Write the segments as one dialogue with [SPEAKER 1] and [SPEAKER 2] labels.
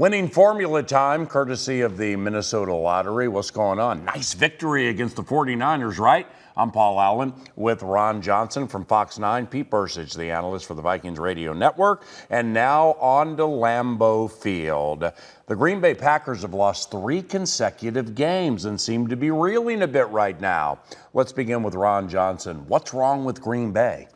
[SPEAKER 1] Winning formula time, courtesy of the Minnesota Lottery. What's going on? Nice victory against the 49ers, right? I'm Paul Allen with Ron Johnson from Fox 9, Pete Bercich, the analyst for the Vikings Radio Network, and now on to Lambeau Field. The Green Bay Packers have lost 3 consecutive games and seem to be reeling a bit right now. Let's begin with Ron Johnson. What's wrong with Green Bay?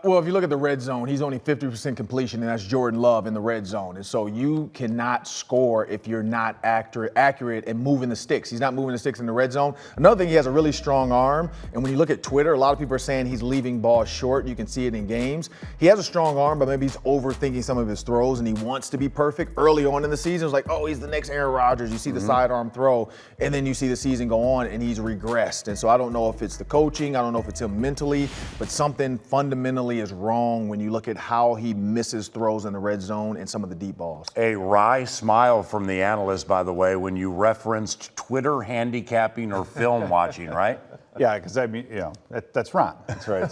[SPEAKER 2] Well, if you look at the red zone, he's only 50% completion, and that's Jordan Love in the red zone. And so you cannot score if you're not accurate and moving the sticks. He's not moving the sticks in the red zone. Another thing, he has a really strong arm. And when you look at Twitter, a lot of people are saying he's leaving balls short. You can see it in games. He has a strong arm, but maybe he's overthinking some of his throws, and he wants to be perfect. Early on in the season, it was like, oh, he's the next Aaron Rodgers. You see the sidearm throw, and then you see the season go on, and he's regressed. And so I don't know if it's the coaching. I don't know if it's him mentally, but something fundamentally is wrong when you look at how he misses throws in the red zone and some of the deep balls.
[SPEAKER 1] A wry smile from the analyst, by the way, when you referenced Twitter handicapping or film watching, right?
[SPEAKER 3] Yeah, because I mean, that's Ron. That's right.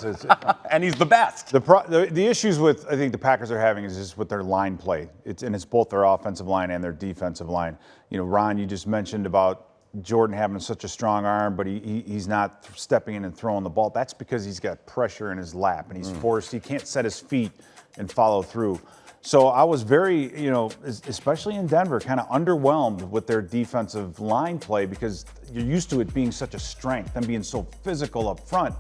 [SPEAKER 1] And he's the best.
[SPEAKER 3] The issues with I think the Packers are having is just with their line play. It's both their offensive line and their defensive line. You know, Ron, you just mentioned about Jordan having such a strong arm, but he's not stepping in and throwing the ball. That's because he's got pressure in his lap, and he's forced. He can't set his feet and follow through. So I was very, especially in Denver, kind of underwhelmed with their defensive line play because you're used to it being such a strength, them being so physical up front.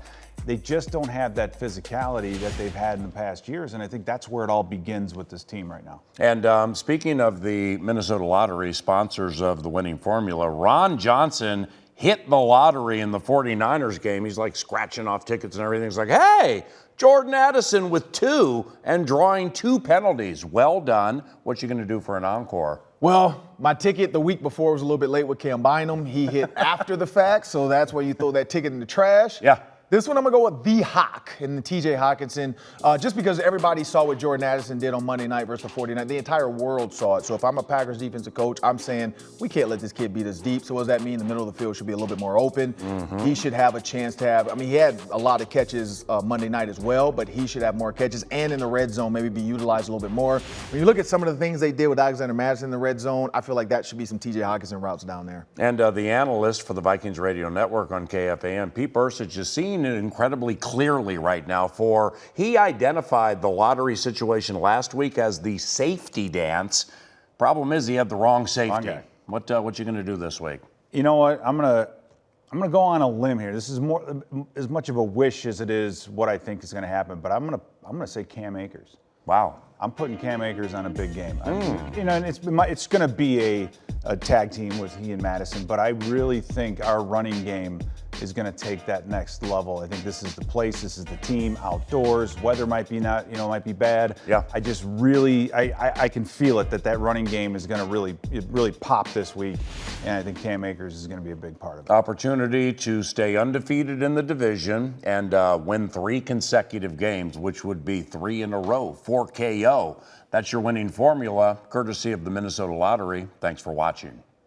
[SPEAKER 3] They just don't have that physicality that they've had in the past years, and I think that's where it all begins with this team right now.
[SPEAKER 1] And speaking of the Minnesota Lottery, sponsors of the winning formula, Ron Johnson hit the lottery in the 49ers game. He's like scratching off tickets and everything. He's like, hey, Jordan Addison with 2 and drawing 2 penalties. Well done. What you going to do for an encore?
[SPEAKER 2] Well, my ticket the week before was a little bit late with Cam Bynum. He hit after the fact, so that's why you throw that ticket in the trash.
[SPEAKER 1] Yeah.
[SPEAKER 2] This one I'm going to go with the Hawk and the TJ Hawkinson, just because everybody saw what Jordan Addison did on Monday night versus the 49ers. The entire world saw it. So if I'm a Packers defensive coach, I'm saying we can't let this kid beat us deep. So what does that mean? The middle of the field should be a little bit more open. He should have a chance to have, he had a lot of catches Monday night as well, but he should have more catches and in the red zone maybe be utilized a little bit more. When you look at some of the things they did with Alexander Madison in the red zone, I feel like that should be some TJ Hawkinson routes down there.
[SPEAKER 1] And the analyst for the Vikings Radio Network on KFAN, Pete Bercich, is seeing it incredibly clearly right now. He identified the lottery situation last week as the safety dance. Problem is he had the wrong safety. What you going to do this week?
[SPEAKER 3] You know what? I'm gonna go on a limb here. This is more as much of a wish as it is what I think is going to happen. But I'm gonna say Cam Akers.
[SPEAKER 1] Wow.
[SPEAKER 3] I'm putting Cam Akers on a big game. And it's going to be a tag team with he and Madison, but I really think our running game is going to take that next level. I think this is the place, this is the team, outdoors. Weather might be might be bad.
[SPEAKER 1] Yeah.
[SPEAKER 3] I just really, I can feel it that running game is going to really pop this week, and I think Cam Akers is going to be a big part of it.
[SPEAKER 1] Opportunity to stay undefeated in the division and win 3 consecutive games, which would be 3 in a row, 4 KO. That's your winning formula, courtesy of the Minnesota Lottery. Thanks for watching.